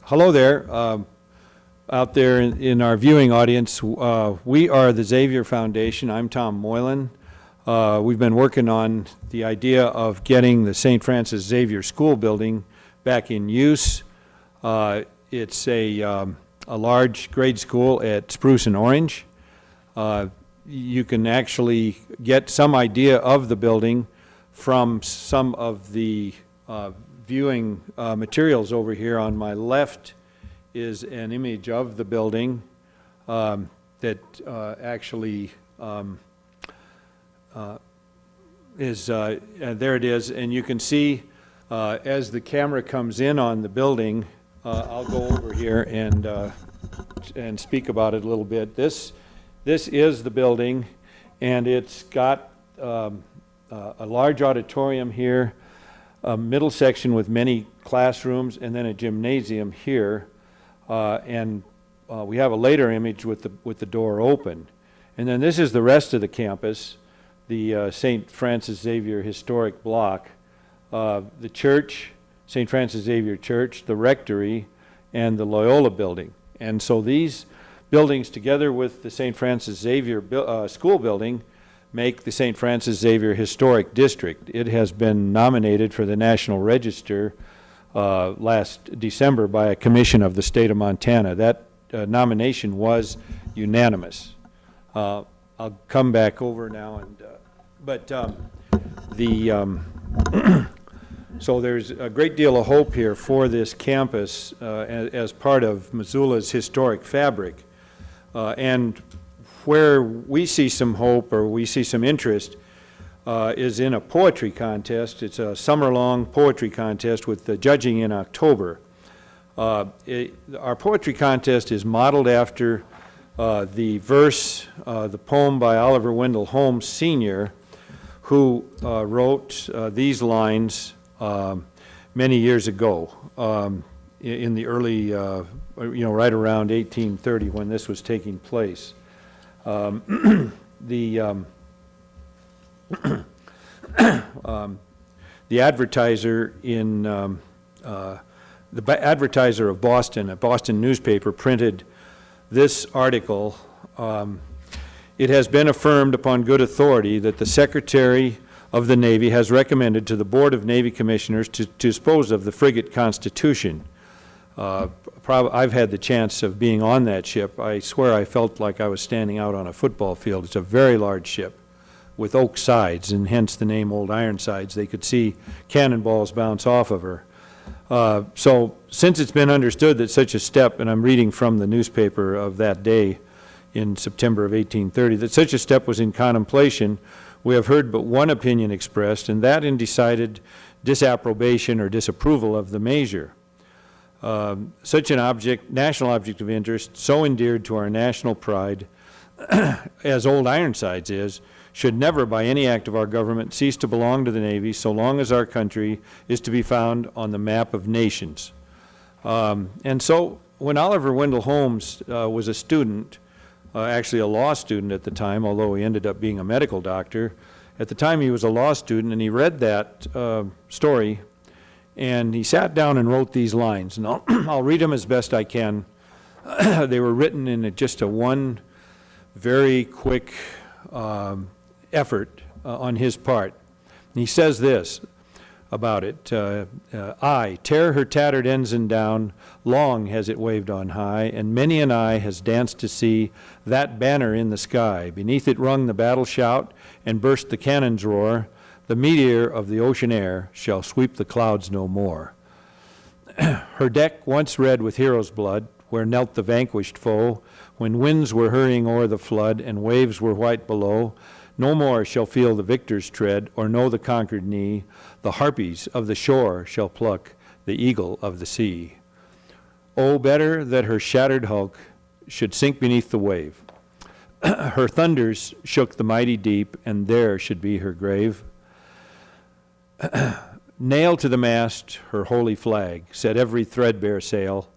Hello there, out there in our viewing audience. We are the Xavier Foundation. I'm Tom Moylan. We've been working on the idea of getting the St. Francis Xavier School building back in use. It's a large grade school at Spruce and Orange. You can actually get some idea of the building from some of the viewing materials over here. On my left is an image of the building that actually is, there it is, and you can see as the camera comes in on the building, I'll go over here and speak about it a little bit. This is the building, and it's got a large auditorium here, a middle section with many classrooms, and then a gymnasium here. We have a later image with the door open. And then this is the rest of the campus, the St. Francis Xavier Historic Block, the church, St. Francis Xavier Church, the rectory, and the Loyola building. And so these buildings, together with the St. Francis Xavier School building, make the St. Francis Xavier Historic District. It has been nominated for the National Register last December by a commission of the state of Montana. That nomination was unanimous. I'll come back over now, so there's a great deal of hope here for this campus as part of Missoula's historic fabric. And where we see some hope, or we see some interest, is in a poetry contest. It's a summer-long poetry contest with the judging in October. Our poetry contest is modeled after the poem by Oliver Wendell Holmes Sr., who wrote these lines many years ago, in the early, right around 1830 when this was taking place. The advertiser in the advertiser of Boston, a Boston newspaper, printed this article. It has been affirmed upon good authority that the Secretary of the Navy has recommended to the Board of Navy Commissioners to dispose of the frigate Constitution. I've had the chance of being on that ship. I swear I felt like I was standing out on a football field. It's a very large ship with oak sides, and hence the name Old Ironsides. They could see cannonballs bounce off of her. So since it's been understood that such a step, and I'm reading from the newspaper of that day in September of 1830, that such a step was in contemplation, we have heard but one opinion expressed, and that in decided disapprobation or disapproval of the measure. Such an national object of interest, so endeared to our national pride, as Old Ironsides is, should never by any act of our government cease to belong to the Navy so long as our country is to be found on the map of nations. And so when Oliver Wendell Holmes was a student, actually a law student at the time, although he ended up being a medical doctor, at the time he was a law student, and he read that story, and he sat down and wrote these lines, and I'll read them as best I can. They were written in just one very quick effort on his part. And he says this about it: I tear her tattered ensign down, long has it waved on high, and many an eye has danced to see that banner in the sky. Beneath it rung the battle shout, and burst the cannon's roar. The meteor of the ocean air shall sweep the clouds no more. Her deck once red with heroes' blood, where knelt the vanquished foe, when winds were hurrying o'er the flood, and waves were white below, no more shall feel the victor's tread, or know the conquered knee. The harpies of the shore shall pluck the eagle of the sea. Oh, better that her shattered hulk should sink beneath the wave. Her thunders shook the mighty deep, and there should be her grave. Nail to the mast her holy flag, set every threadbare sail,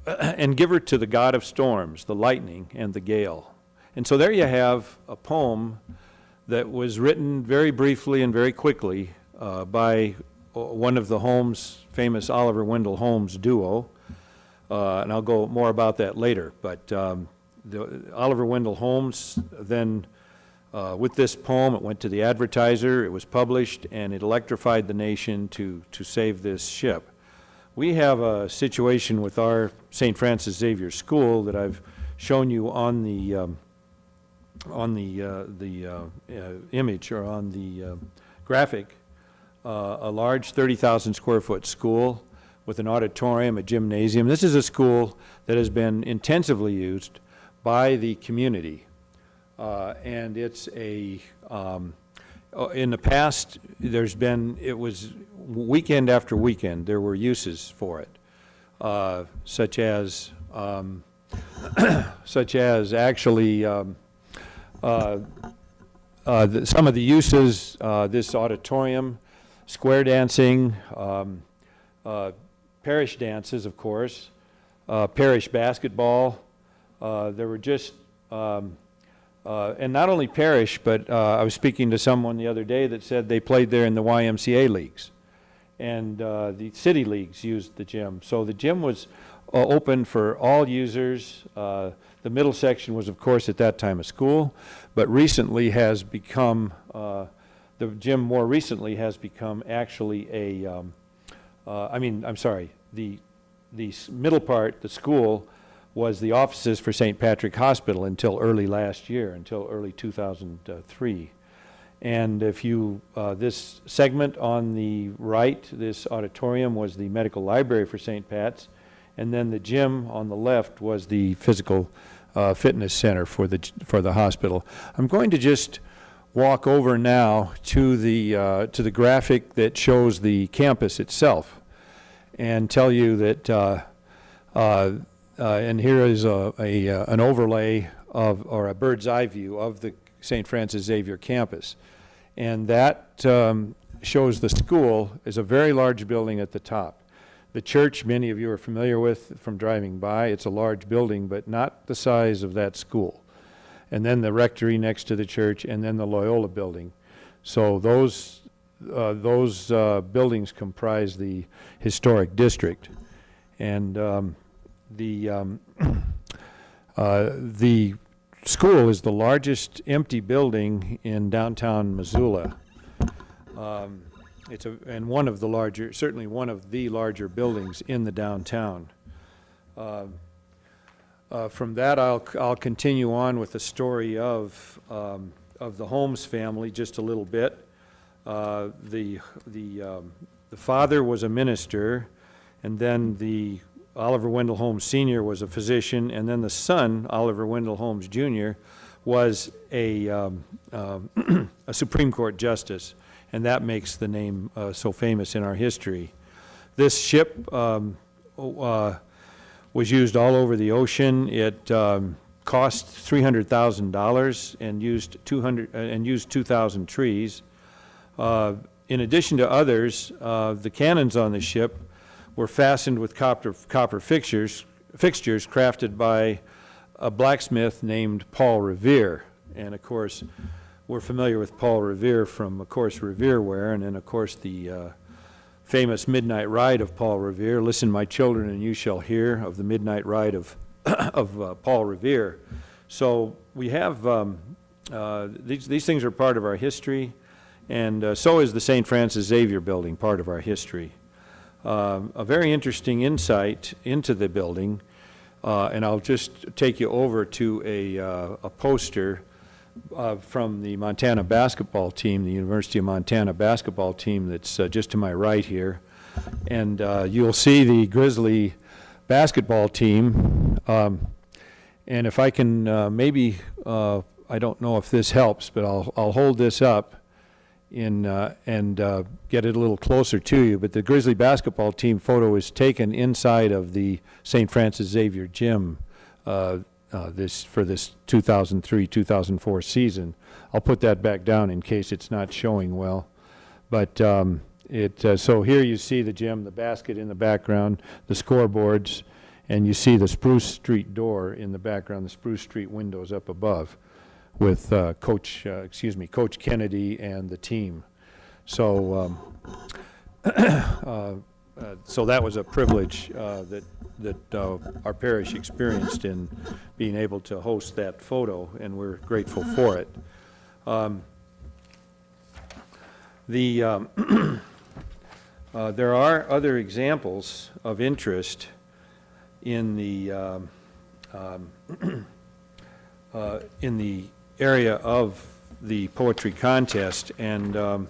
and give her to the god of storms, the lightning and the gale. And so there you have a poem that was written very briefly and very quickly by one of the Holmes, famous Oliver Wendell Holmes duo, and I'll go more about that later. But the Oliver Wendell Holmes then, with this poem, it went to the Advertiser, it was published, and it electrified the nation to save this ship. We have a situation with our St. Francis Xavier School that I've shown you on the image, or on the graphic, a large 30,000 square foot school with an auditorium, a gymnasium. This is a school that has been intensively used by the community. And it's a, in the past, it was weekend after weekend, there were uses for it, such as actually, some of the uses, this auditorium, square dancing, parish dances, of course, parish basketball. There were just, and not only parish, but I was speaking to someone the other day that said they played there in the YMCA leagues. And the city leagues used the gym. So the gym was open for all users. The middle section was, of course, at that time a school, but recently has become, the gym more recently has become actually a, the middle part, the school, was the offices for St. Patrick Hospital until early last year, until early 2003. And if you, this segment on the right, this auditorium was the medical library for St. Pat's, and then the gym on the left was the physical fitness center for the hospital. I'm going to just walk over now to the graphic that shows the campus itself, and tell you that, and here is an overlay of, or a bird's eye view of the St. Francis Xavier campus. And that shows the school is a very large building at the top. The church, many of you are familiar with from driving by. It's a large building, but not the size of that school. And then the rectory next to the church, and then the Loyola building. So those buildings comprise the historic district. And the school is the largest empty building in downtown Missoula. And one of the larger, certainly one of the larger buildings in the downtown. From that, I'll continue on with the story of the Holmes family just a little bit. The father was a minister, and then the Oliver Wendell Holmes Sr. was a physician, and then the son, Oliver Wendell Holmes Jr., was a Supreme Court justice, and that makes the name so famous in our history. This ship was used all over the ocean. It cost $300,000 and used 2,000 trees. In addition to others, the cannons on the ship were fastened with copper fixtures crafted by a blacksmith named Paul Revere. And of course, we're familiar with Paul Revere from, of course, Revereware, and then, of course, the famous Midnight Ride of Paul Revere. Listen, my children, and you shall hear of the Midnight Ride of Paul Revere. So we have, these things are part of our history, and so is the St. Francis Xavier building part of our history. A very interesting insight into the building, and I'll just take you over to a poster from the Montana basketball team, the University of Montana basketball team that's just to my right here. And you'll see the Grizzly basketball team. And if I can maybe, I don't know if this helps, but I'll hold this up and get it a little closer to you. But the Grizzly basketball team photo is taken inside of the St. Francis Xavier gym for this 2003-2004 season. I'll put that back down in case it's not showing well. But so here you see the gym, the basket in the background, the scoreboards, and you see the Spruce Street door in the background, the Spruce Street windows up above, with Coach Kennedy and the team. So So that was a privilege that our parish experienced in being able to host that photo, and we're grateful for it. There are other examples of interest in the area of the poetry contest, and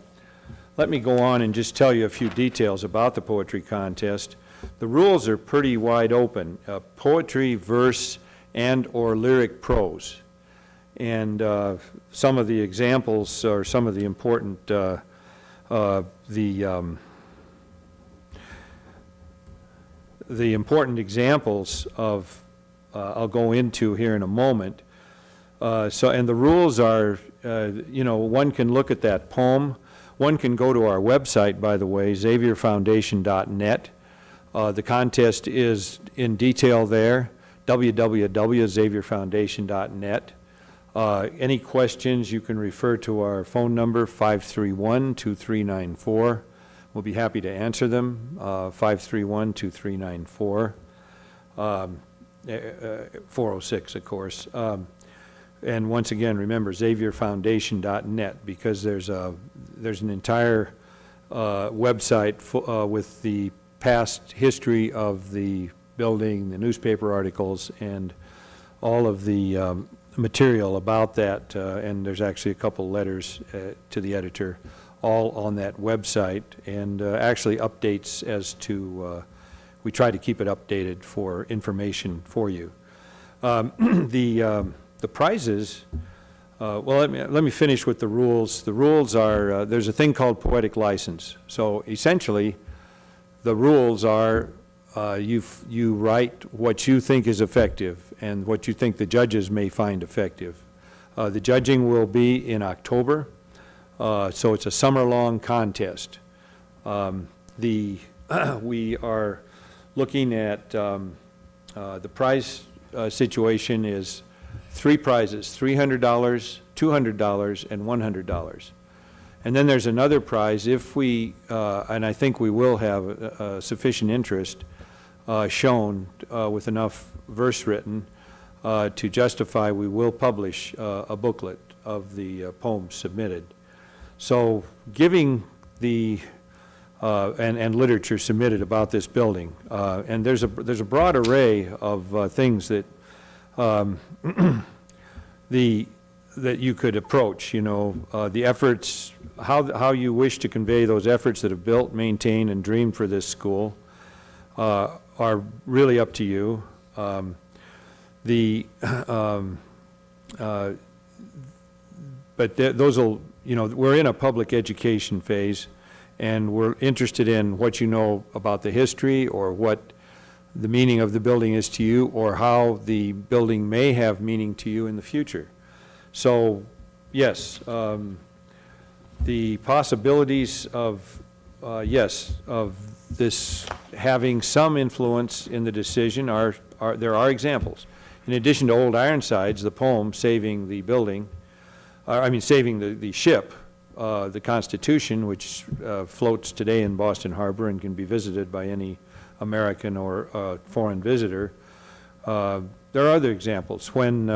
let me go on and just tell you a few details about the poetry contest. The rules are pretty wide open: poetry, verse, and/or lyric prose. And some of the examples, or some of the important, the important examples of, I'll go into here in a moment. And the rules are, one can look at that poem. One can go to our website, by the way, xavierfoundation.net. The contest is in detail there, www.xavierfoundation.net. Any questions, you can refer to our phone number, 531-2394. We'll be happy to answer them, 531-2394, 406, of course. And once again, remember, xavierfoundation.net, because there's an entire website with the past history of the building, the newspaper articles, and all of the material about that, and there's actually a couple letters to the editor, all on that website, and actually updates as to, we try to keep it updated for information for you. The prizes, well, let me finish with the rules. The rules are, there's a thing called poetic license. So essentially, the rules are, you write what you think is effective and what you think the judges may find effective. The judging will be in October, so it's a summer-long contest. We are looking at, the prize situation is 3 prizes, $300, $200, and $100. And then there's another prize if we, and I think we will have sufficient interest shown with enough verse written to justify, we will publish a booklet of the poems submitted. So giving the, and literature submitted about this building, and there's a broad array of things that that you could approach, the efforts, how you wish to convey those efforts that have built, maintained, and dreamed for this school are really up to you. But those will, we're in a public education phase, and we're interested in what you know about the history, or what the meaning of the building is to you, or how the building may have meaning to you in the future. So, yes, the possibilities of, of this having some influence in the decision there are examples. In addition to Old Ironsides, the poem saving the building, saving the ship, the Constitution, which floats today in Boston Harbor and can be visited by any American or foreign visitor. There are other examples. When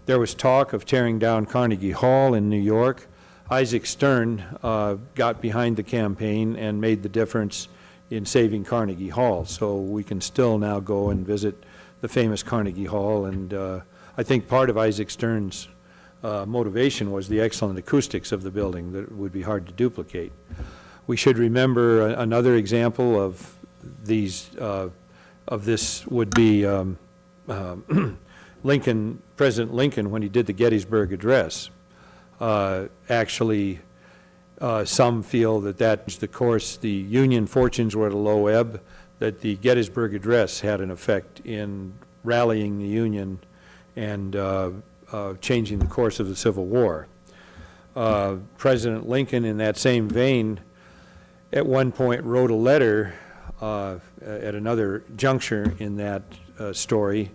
there was talk of tearing down Carnegie Hall in New York, Isaac Stern got behind the campaign and made the difference in saving Carnegie Hall. So we can still now go and visit the famous Carnegie Hall, and I think part of Isaac Stern's motivation was the excellent acoustics of the building that would be hard to duplicate. We should remember another example of these, of this would be President Lincoln, when he did the Gettysburg Address. Actually, some feel that that's the course, the Union fortunes were at a low ebb, that the Gettysburg Address had an effect in rallying the Union and changing the course of the Civil War. President Lincoln, in that same vein, at one point wrote a letter at another juncture in that story,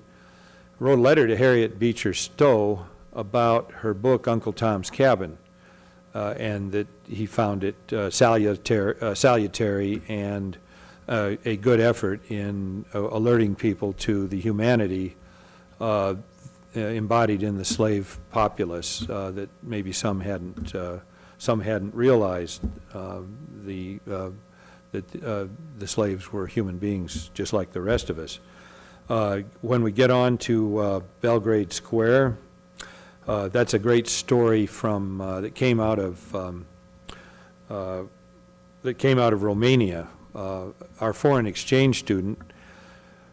wrote a letter to Harriet Beecher Stowe about her book, Uncle Tom's Cabin. and that he found it salutary and a good effort in alerting people to the humanity embodied in the slave populace that maybe some hadn't realized that the slaves were human beings just like the rest of us. When we get on to Belgrade Square, that's a great story from that came out of Romania. Our foreign exchange student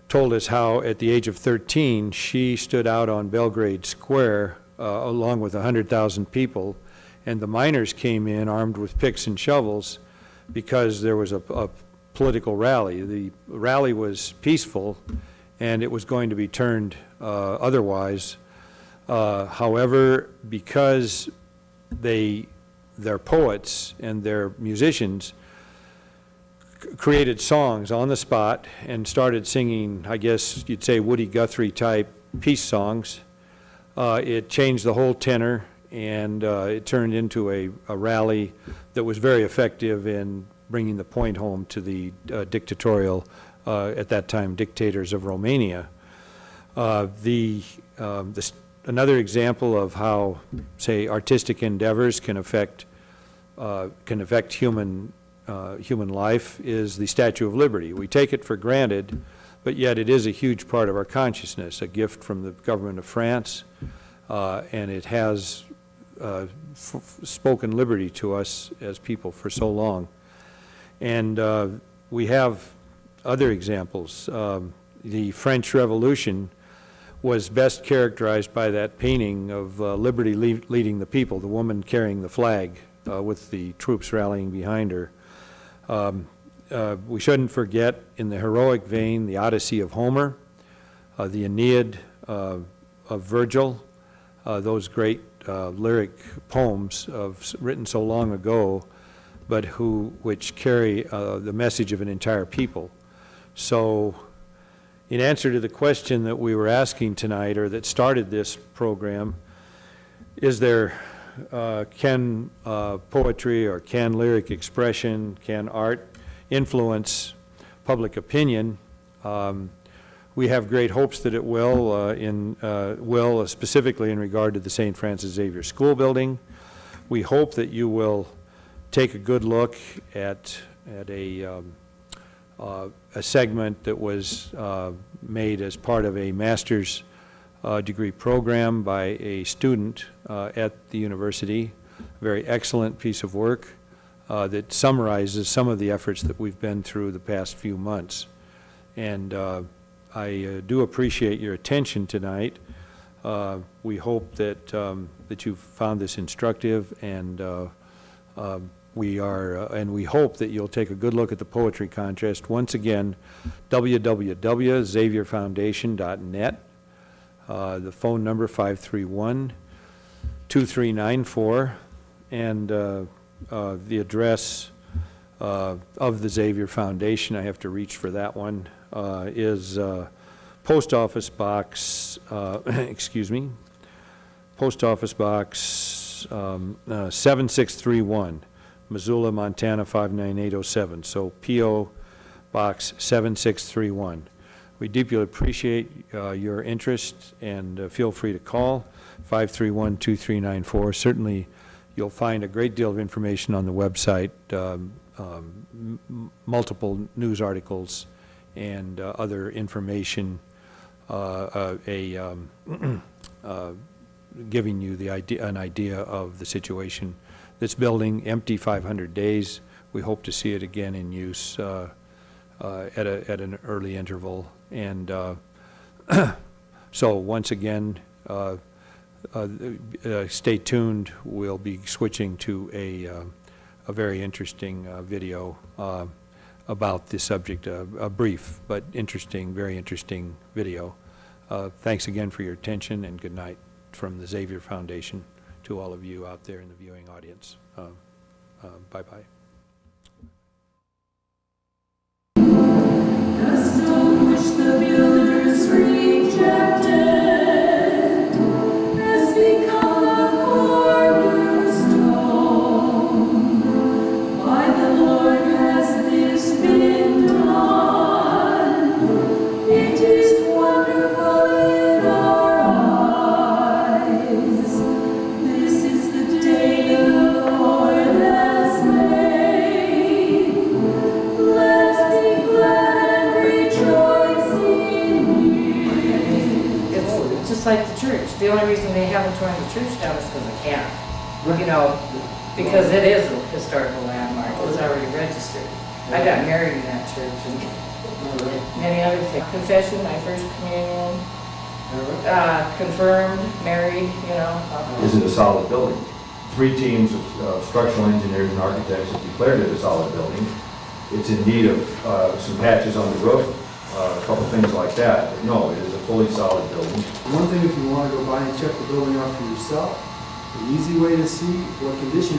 told us how at the age of 13 she stood out on Belgrade Square along with 100,000 people, and the miners came in armed with picks and shovels because there was a political rally. The rally was peaceful and it was going to be turned otherwise. However, because their poets and their musicians created songs on the spot and started singing, I guess you'd say, Woody Guthrie type peace songs, it changed the whole tenor, and it turned into a rally that was very effective in bringing the point home to the dictatorial, at that time, dictators of Romania. Another example of how, say, artistic endeavors can affect human life is the Statue of Liberty. We take it for granted, but yet it is a huge part of our consciousness, a gift from the government of France, and it has spoken liberty to us as people for so long. And we have other examples. The French Revolution was best characterized by that painting of liberty leading the people, the woman carrying the flag with the troops rallying behind her. We shouldn't forget, in the heroic vein, the Odyssey of Homer, the Aeneid of Virgil, those great lyric poems written so long ago, but which carry the message of an entire people. So, in answer to the question that we were asking tonight, or that started this program, is there, can poetry or can lyric expression, can art influence public opinion? We have great hopes that it will, specifically in regard to the St. Francis Xavier School building. We hope that you will take a good look at a segment that was made as part of a master's degree program by a student at the university. A very excellent piece of work that summarizes some of the efforts that we've been through the past few months. And I do appreciate your attention tonight. We hope that that you've found this instructive, and we hope that you'll take a good look at the poetry contest. Once again, www.xavierfoundation.net. The phone number 531-2394, and the address of the Xavier Foundation, I have to reach for that one, is Post Office Box, Post Office Box 7631, Missoula, Montana 59807. So P.O. Box 7631. We deeply appreciate your interest, and feel free to call 531-2394. Certainly, you'll find a great deal of information on the website, multiple news articles, and other information, giving you an idea of the situation. This building, empty 500 days. We hope to see it again in use at an early interval. And so once again, stay tuned. We'll be switching to a very interesting video about this subject, a brief but interesting, very interesting video. Thanks again for your attention, and good night from the Xavier Foundation to all of you out there in the viewing audience. Bye-bye. The stone which the builders rejected has become a cornerstone. It's like the church. The only reason they haven't torn the church down is because they can't. You know, because it is a historical landmark. It's already registered. I got married in that church and many other things. Confession, my first communion, confirmed, married, you know. Is it a solid building? 3 teams of structural engineers and architects have declared it a solid building. It's in need of some patches on the roof, a couple things like that. But no, it is a fully solid building. One thing, if you want to go by and check the building out for yourself, the easy way to see what condition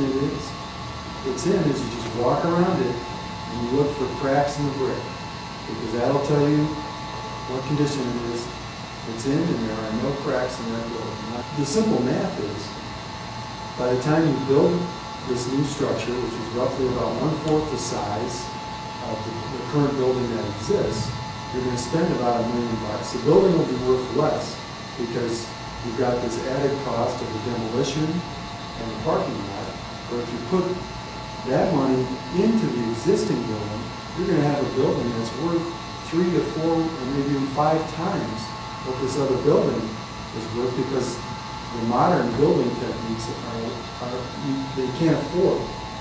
it's in is you just walk around it and you look for cracks in the brick, because that'll tell you what condition it's in, and there are no cracks in that building. The simple math is, by the time you build this new structure, which is roughly about 1/4 the size of the current building that exists, you're going to spend about $1 million. The building will be worth less because you've got this added cost of the demolition and the parking lot. But if you put that money into the existing building, you're going to have a building that's worth 3 to 4 or maybe even 5 times what this other building is worth, because the modern building techniques they can't afford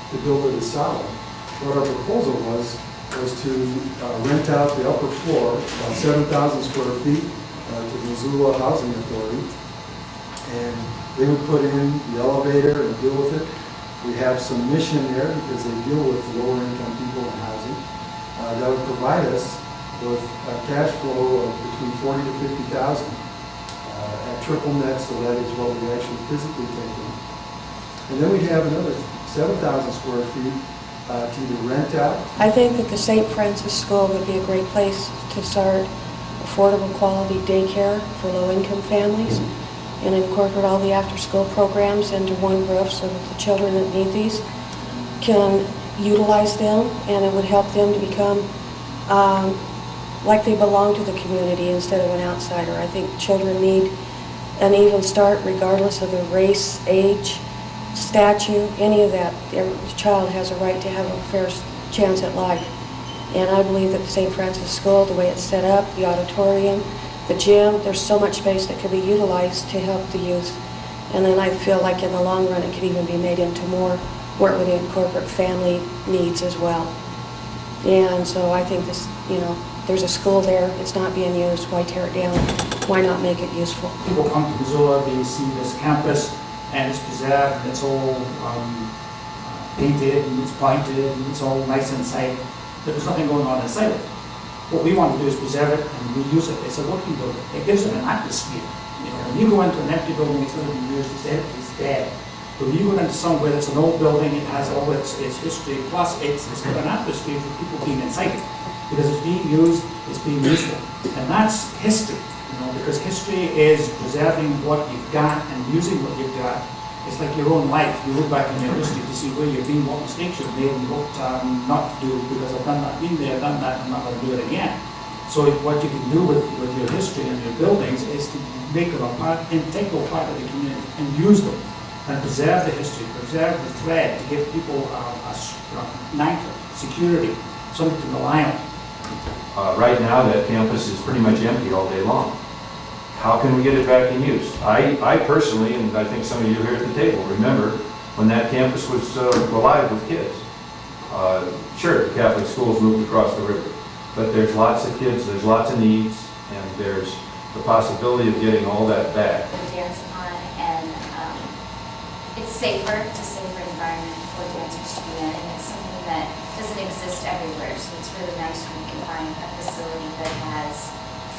to build it as solid. What our proposal was to rent out the upper floor, about 7,000 square feet, to the Missoula Housing Authority, and they would put in the elevator and deal with it. We have some mission there because they deal with lower income people in housing. That would provide us with a cash flow of between 40 to 50,000 at triple net, so that is what we actually physically take in. And then we'd have another 7,000 square feet to either rent out. I think that the St. Francis School would be a great place to start affordable quality daycare for low-income families and incorporate all the after-school programs under one roof so that the children that need these can utilize them, and it would help them to become like they belong to the community instead of an outsider. I think children need an even start regardless of their race, age, stature, any of that. Every child has a right to have a fair chance at life. And I believe that the St. Francis School, the way it's set up, the auditorium, the gym, there's so much space that could be utilized to help the youth. And then I feel like in the long run it could even be made into more where it would incorporate family needs as well. And so I think this, you know, there's a school there, it's not being used, why tear it down? Why not make it useful? People come to Missoula, they see this campus, and it's preserved, and it's all painted, and it's pointed, and it's all nice inside. But there's nothing going on inside it. What we want to do is preserve it and reuse it. It's a working building. It gives it an atmosphere. You know, when you go into an empty building, it's going to be used, it's dead. But when you go into somewhere that's an old building, it has all its history, plus it's got an atmosphere for people being inside it. Because it's being used, it's being useful. And that's history, you know, because history is preserving what you've got and using what you've got. It's like your own life. You look back in your history to see where you've been, what mistakes you've made, and what not to do, because I've done that, been there, done that, I'm not going to do it again. So what you can do with your history and your buildings is to make them a part, integral part of the community, and use them, and preserve the history, preserve the thread, to give people a anchor, security, something to rely on. Right now, that campus is pretty much empty all day long. How can we get it back in use? I personally, and I think some of you here at the table, remember when that campus was alive with kids. Sure, the Catholic schools moved across the river, but there's lots of kids, there's lots of needs, and there's the possibility of getting all that back. Dance upon, and it's safer, it's a safer environment for dancers to be in, and it's something that doesn't exist everywhere, so it's really nice when you can find a facility that has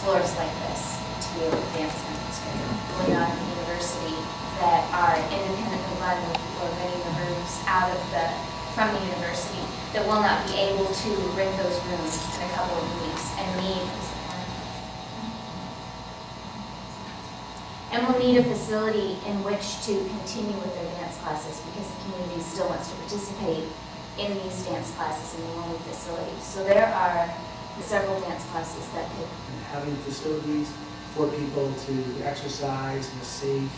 floors like this to be able to dance in. It's really not a university that are independently run, where people are renting the rooms from the university, that will not be able to rent those rooms in a couple of weeks and will need a facility in which to continue with their dance classes, because the community still wants to participate in these dance classes in the only facility. So there are several dance classes that could. Having facilities for people to exercise in a safe,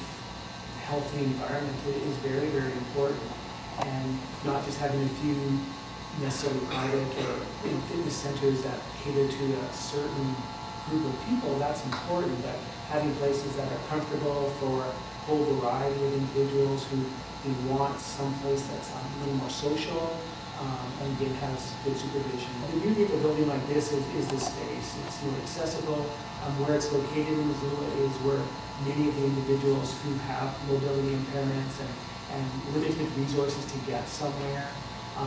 healthy environment is very, very important. And not just having a few necessarily private or fitness centers that cater to a certain group of people, that's important, that having places that are comfortable for a whole variety of individuals who want someplace that's a little more social, and again, has good supervision. The beauty of a building like this is the space. It's accessible. Where it's located in Missoula is where many of the individuals who have mobility impairments and limited resources to get somewhere,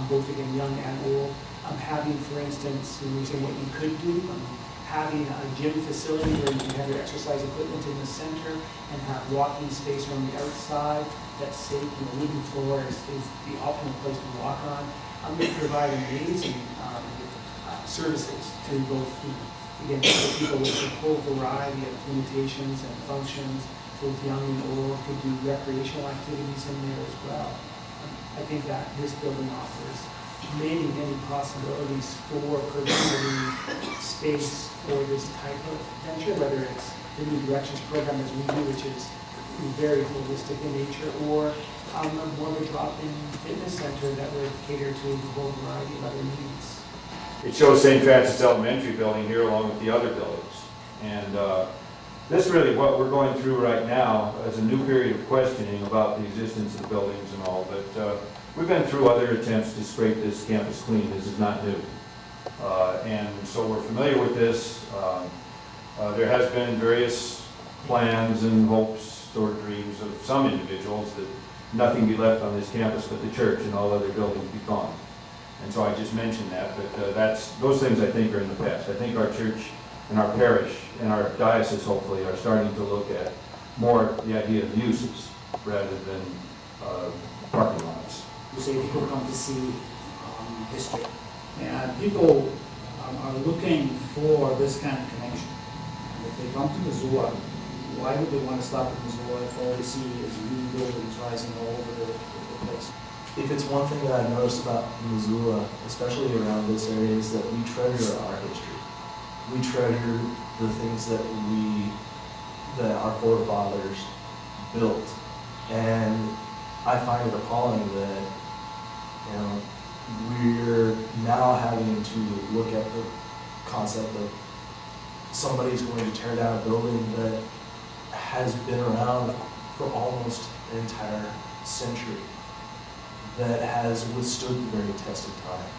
both again young and old, having, for instance, you say what you could do, having a gym facility where you can have your exercise equipment in the center and have walking space on the outside that's safe. Wooden floor is the optimal place to walk on. They provide amazing services to both, again, for people with a whole variety of limitations and functions, both young and old, could do recreational activities in there as well. I think that this building offers many, many possibilities for providing space for this type of venture, whether it's the New Directions program as we do, which is very holistic in nature, or more of a drop-in fitness center that would cater to a whole variety of other needs. It shows St. Francis Elementary building here along with the other buildings. And this really what we're going through right now is a new period of questioning about the existence of the buildings and all, but we've been through other attempts to scrape this campus clean. This is not new. And so we're familiar with this. There has been various plans and hopes or dreams of some individuals that nothing be left on this campus but the church and all other buildings be gone. And so I just mentioned that, but those things I think are in the past. I think our church and our parish and our diocese hopefully are starting to look at more the idea of uses rather than parking lots. You say people come to see history, and people are looking for this kind of connection. And if they come to Missoula, why would they want to stop at Missoula if all they see is new buildings rising all over the place? If it's one thing that I've noticed about Missoula, especially around this area, is that we treasure our history. We treasure the things that our forefathers built. And I find it appalling that, we're now having to look at the concept of somebody's going to tear down a building that has been around for almost an entire century, that has withstood the very test of time.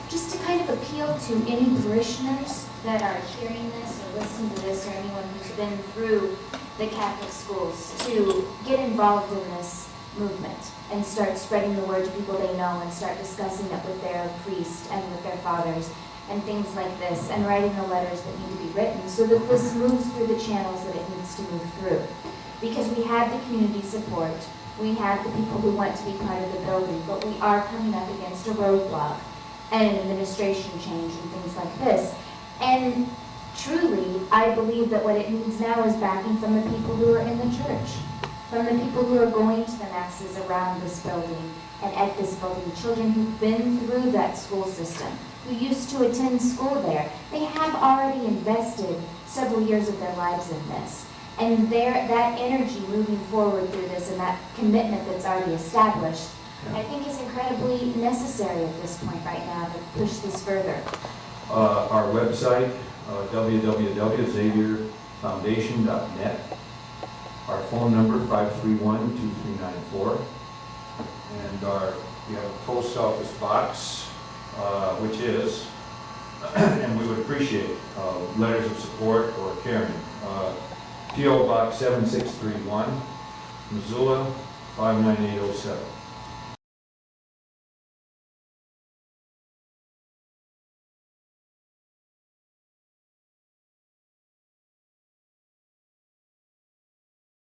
Just to kind of appeal to any parishioners that are hearing this or listening to this, or anyone who's been through the Catholic schools, to get involved in this movement and start spreading the word to people they know and start discussing it with their priest and with their fathers and things like this, and writing the letters that need to be written so that this moves through the channels that it needs to move through. Because we have the community support, we have the people who want to be part of the building, but we are coming up against a roadblock and an administration change and things like this. And truly, I believe that what it needs now is backing from the people who are in the church, from the people who are going to the masses around this building and at this building, children who've been through that school system, who used to attend school there. They have already invested several years of their lives in this. And that energy moving forward through this and that commitment that's already established, I think is incredibly necessary at this point right now to push this further. Our website, www.xavierfoundation.net. Our phone number, 531-2394. And we have a post office box, which is, and we would appreciate letters of support or caring. P.O. Box 7631, Missoula 59807.